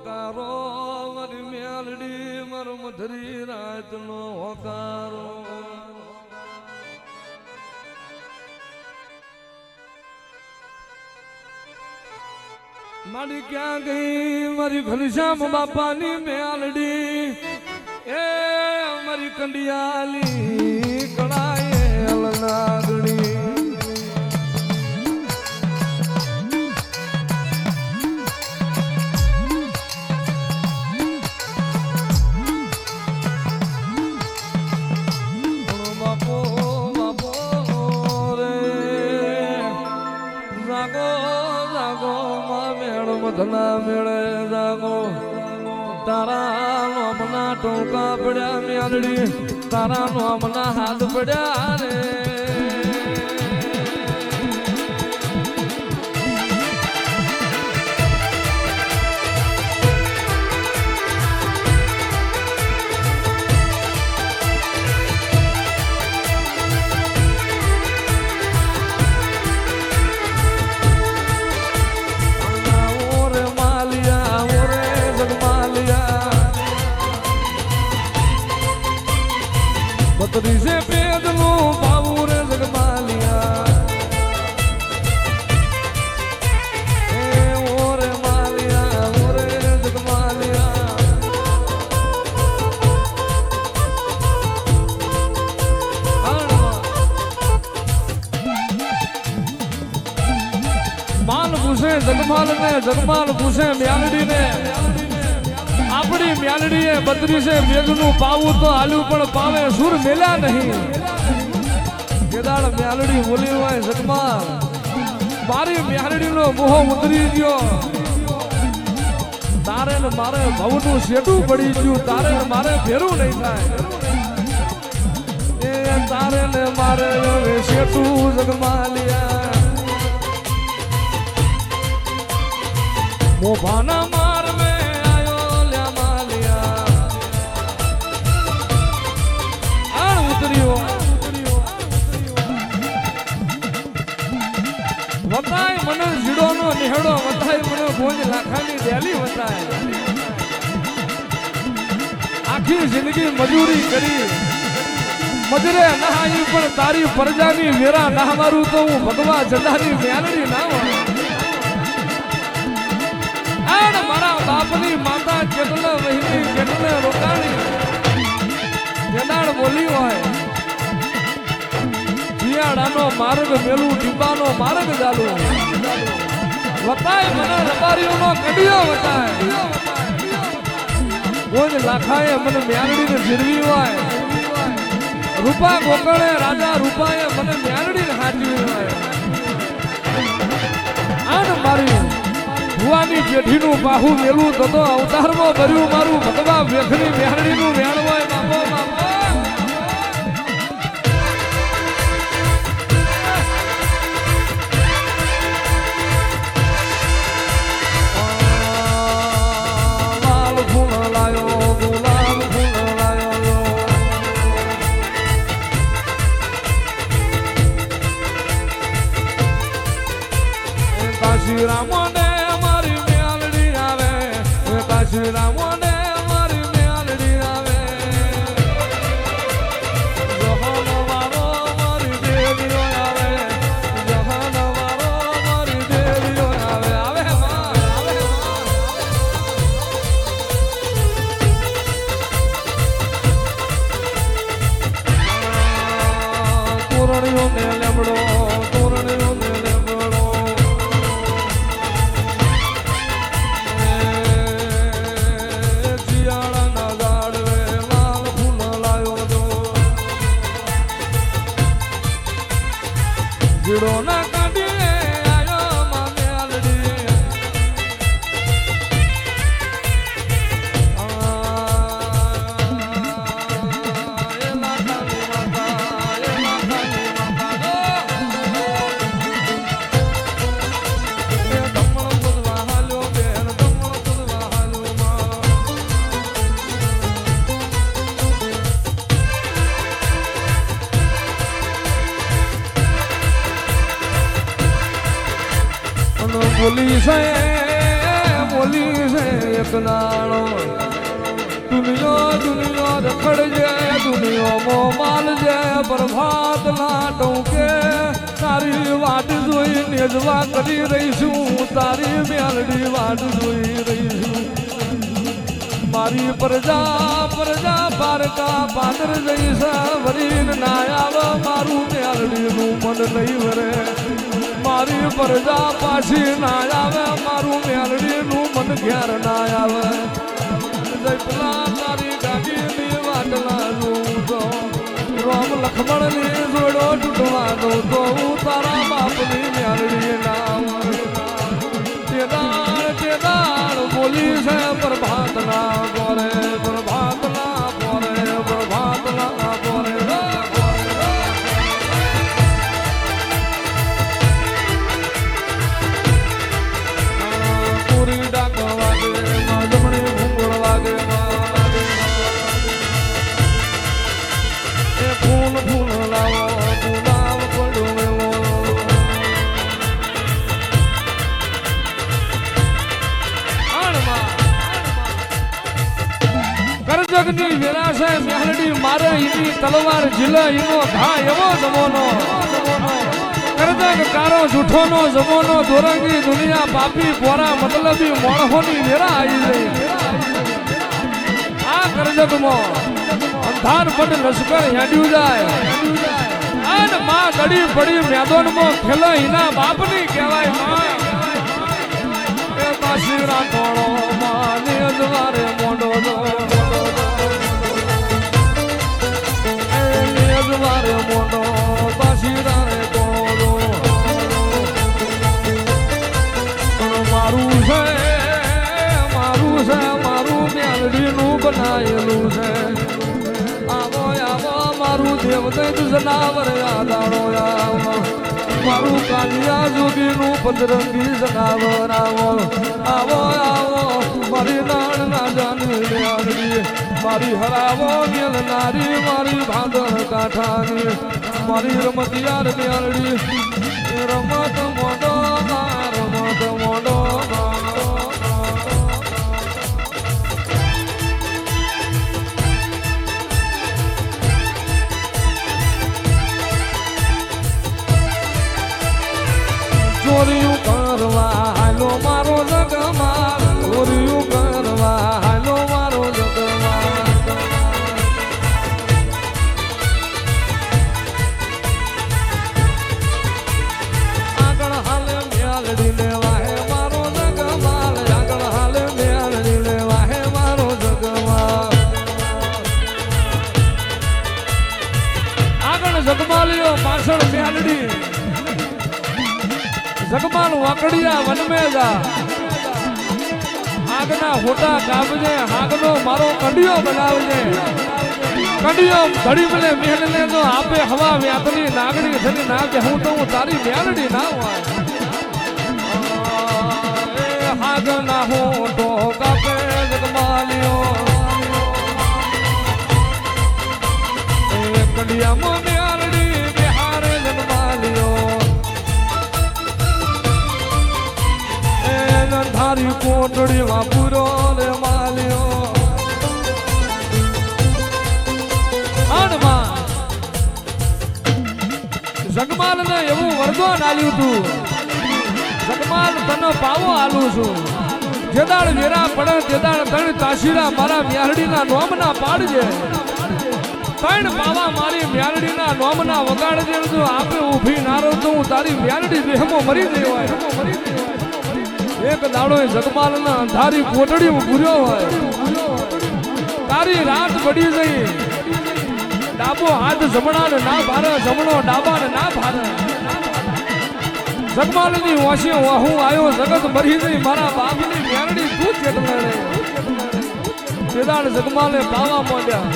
હોકારો મારી મેલડી મર મધરી રાતનો હોકારો મારી ક્યાં ગઈ મારી ઘનશ્યામ બાપાની મેલડી એ મારી કંડિયાલી કળાએ અલનાગણી ધના મેળે જાગો તારા નોમના ટોકા પડ્યા મેલડી તારા નોમના હાથ પડ્યા રે બત્રીસે પેદનું પાવું રે જગમાલિયા એ ઓરે માલિયા ઓરે જગમાલિયા માલ પૂછે જગમાલ ને જગમાલ પૂછે મ્યાલડી ને આપણી મ્યાલડીએ 32 મેઘનું પાવું તો હાલ્યું પણ પાવે સુર મેલ્યા નહીં કેદાળ મ્યાલડી બોલી હોય જગમાલ મારી મ્યાલડીનો મોહ ઉતરી ગયો તારે ને મારે ભવનું શેઠું પડી ગયું તારે ને મારે ફેરું નહીં થાય એ તારે ને મારે શેઠું જગમાલિયા મોભાના માર મે વતાય મને જીડોનો નિહડો વતાય મને ભોજ લાખાની ડેલી વતાય આખી જિંદગી મજૂરી કરી મજરે નહાઈ પણ તારી પરજાની વેરા નાહવારું તો હું ભગવા જડાની મ્યાલડી ના હોય આડ મારા બાપની માતા કેટલા વહીની કેટલે રોકાણી જેનાળ બોલી હોય શિયાળાનો માર્ગ મેલું ડીબાનો માર્ગ ચાલુ વતાય મને રબારીઓનો કડિયો વતાય કોઈ લાખાએ મને મ્યાલડીને ફેરવી હોય રૂપા ગોકળે રાજા રૂપાએ મને મ્યાલડીને હાચવી હોય આન મારી ભુવાની પેઢીનું બાહુ મેલું તો અવતારમાં ભર્યું મારું ભગવા વેખની મ્યાલડીનું વેણ હોય બાપો બાપો રામોને મારી મેલડી આવે કાશી રામોને મારી મેલડી આવે જહાન વારો મારી દેવીઓ આવે જહાન વારો મારી દેવીઓ આવે આવે તોરણીઓ ને લેમડો તોરણીઓ ને જીડો ના કાઢીએ આયો માં મેલડી બોલી છે એક નાણો દુનિયા દુનિયા રખડજે દુનિયામાં માલ જે પ્રભાત ના ટોકે તારી વાટ જોઈ નેજવા કરી રહીશું તારી મેલડી વાટ જોઈ રહીશું મારી પ્રજા પ્રજા પારકા પાદર જઈશા વરીન ના આવ મારું મેલડીનું મન નહીં વરે મારી પ્રજા પાછી ના આવે મારું મેલડીનું મન ઘેર ના આવે જયપલા તારી ગાડીની વાટલા તો રામ લખમણ ની જોડો તૂટવાનો તો તારા બાપની મેલડી નામ તેદાળ બોલી છે પ્રભાત ના બોરે પ્રભાત ના બોરે પ્રભાત ના બોરે પૂરી ડાક વાગે જમણી ભૂંગળ વાગે એ ફૂલ ફૂલ લાવો ગુલાબ પડ્યો કરજગની વિરાશે મેહલડી મારે ઈની તલવાર ઝીલે ઈનો ઘા એવો જમોનો કરજગ કારો જૂઠોનો જમોનો દોરંગી દુનિયા પાપી પોરા મતલબી મોણહોની વેરા આવી ગઈ આ કરજગમાં અંધાર પડ લશ્કર હેડ્યું જાય અને માં ગડી પડી મેદાનમાં ખેલે ઈના બાપની કહેવાય માં એ પાછી રાખોણો માં ને દ્વારે મોઢો મારે મોટો બાશીરાને કોળો મારું છે મારું મેલડીનું બનાયેલું છે આવો આવો મારું દેવદૈત જનાવર યાદાડો આવો મારું કાલિયા જોગીનું પંદરંગી જનાવર આવો આવો આવો મારી નાણ ના જાની મેલડી મારી હરાવો મેલ નારી મારી ભાદર કાંઠાની મારી રમતિયાર મેલડી રમત મોડો રમત મોડો ચોરીયું કરવા હાલો મારો જગમાલ ચોરીયું કરવા હાલો મારો જગમાલ આગળ હાલે મેલડી લેવા હે મારો જગમાલ આગળ હાલે મેલડી લેવા હે મારો જગમાલ આગળ જગમાલ્યો પાછળ મેલડી જગમાલ વાકડિયા વનમેજા આગના હોટા કાપજે આગનો મારો કંડિયો બનાવજે કંડિયો ધડી મને મેલને તો આપે હવા વ્યાપની નાગડી થની ના કે હું તો તારી મેલડી ના હોય એ આગના હોટો કાપે જગમાલિયો એ કંડિયામાં મેલડી બિહારે જગમાલિયો ધારી કોટડીમાં પૂરો રે માલ્યો જગમાલ ને એવું વરદાન આલ્યું તું જગમાલ તને પાવો આલું છું જેદાળ વેરા પડે તેદાળ તણ તાશીરા મારા મ્યારડીના નોમના પાડજે તણ પાવા મારી મ્યારડીના નોમના વગાડજે જો આપે ઊભી નારો તો હું તારી મ્યારડી દેહમાં મરી ગઈ હોય એક દાડો જગમાલ ના અંધારી કોટડી પૂર્યો હોય તારી રાત પડી ગઈ ડાબો હાથ જમણા ને ના ભારે જમણો ડાબા ને ના ભારે જગમાલ ની વાસી હું આયો જગત મરી ગઈ મારા બાપ ની મેરડી તું ચેત લડે તેદાળ જગમાલે પાવા મોડ્યા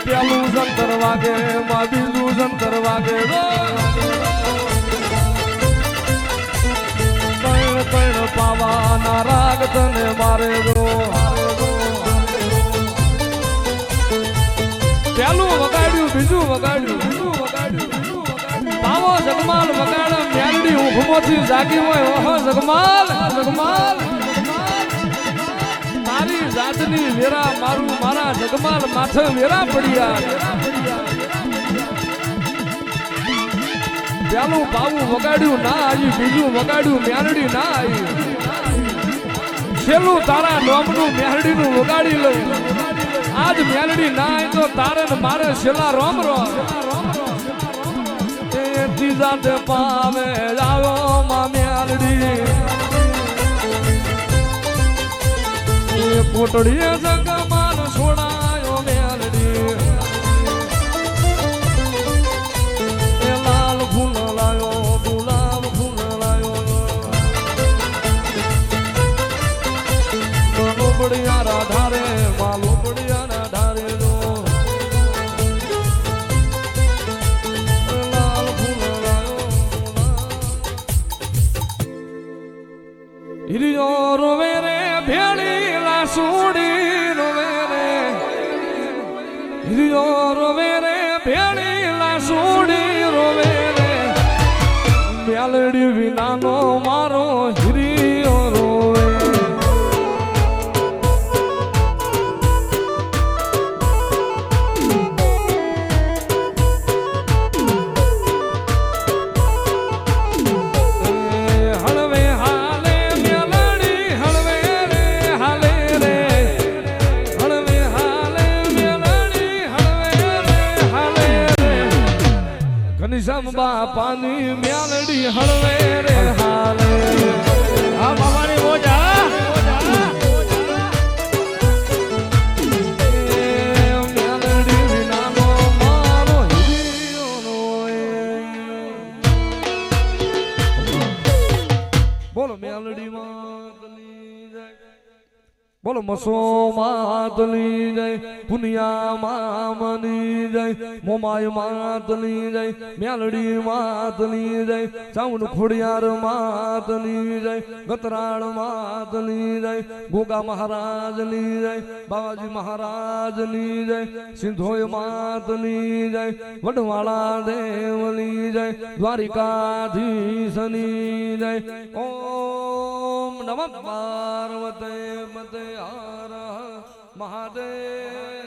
પેલું જંતર વાગે માં બીજું જંતર વાગે કણ પાવા ના રાગ તને મારે દો પેલું વગાડ્યું બીજું વગાડ્યું પાવો જગમાલ વગાડ મેલડી ઊંઘમાંથી જાગી હોય ઓહો જગમાલ આજની વેરા મારું મારા જગમાલ માથે વેરા પડ્યા પેલું બાવું વગાડ્યું ના આવ્યું બીજું વગાડ્યું મેરડી ના આવી છેલ્લું તારા નોમનું મેરડીનું વગાડી લઉં આજ મેરડી ના આવી તો તારે ને મારે છેલ્લા રોમ રોમ એ ત્રીજા તે પાવે જાવો માં મેરડી એ પોટડીએ જગમાલ છોડાયો મેરડી એ લાલ ફૂલ લાયો ગુલાબ ફૂલ લાયો લોબડિયા રાધા રે માં લોબડિયા રાધા રે લાલ ફૂલ લાયો હિરિયો રોવે રે ભેળી લાસુડી રોવે રે હિરિયો રોવે રે ભેળી લાસુડી રોવે રે મેલડી વિનાનો મારો હિરિયો રોવે હળવે હાલે મેલડી હળવે રે હાલે રે હળવે હાલે મેલડી હળવે રે હાલે રે ઘનશ્યામ બાપાની મેલડી હળવે રે હાલે હા બાબાની મોજા મેલડી વિનાનો મારો હિરિયો રોવે બોલો મેલડી માતની જય બોલો મસો માતની જય પુનિયા મામની જય મોમાય માતની જય મેલડી માતની જય ચાઉન ખોડિયાર માતની જય ગતરાળ માતની જય ગોગા મહારાજની જય બાવાજી મહારાજની જય સિંધોય માતની જય વડવાળા દેવની જય દ્વારિકાધીશની જય ઓમ નમઃ પાર્વતે મતે હર મહાદેવ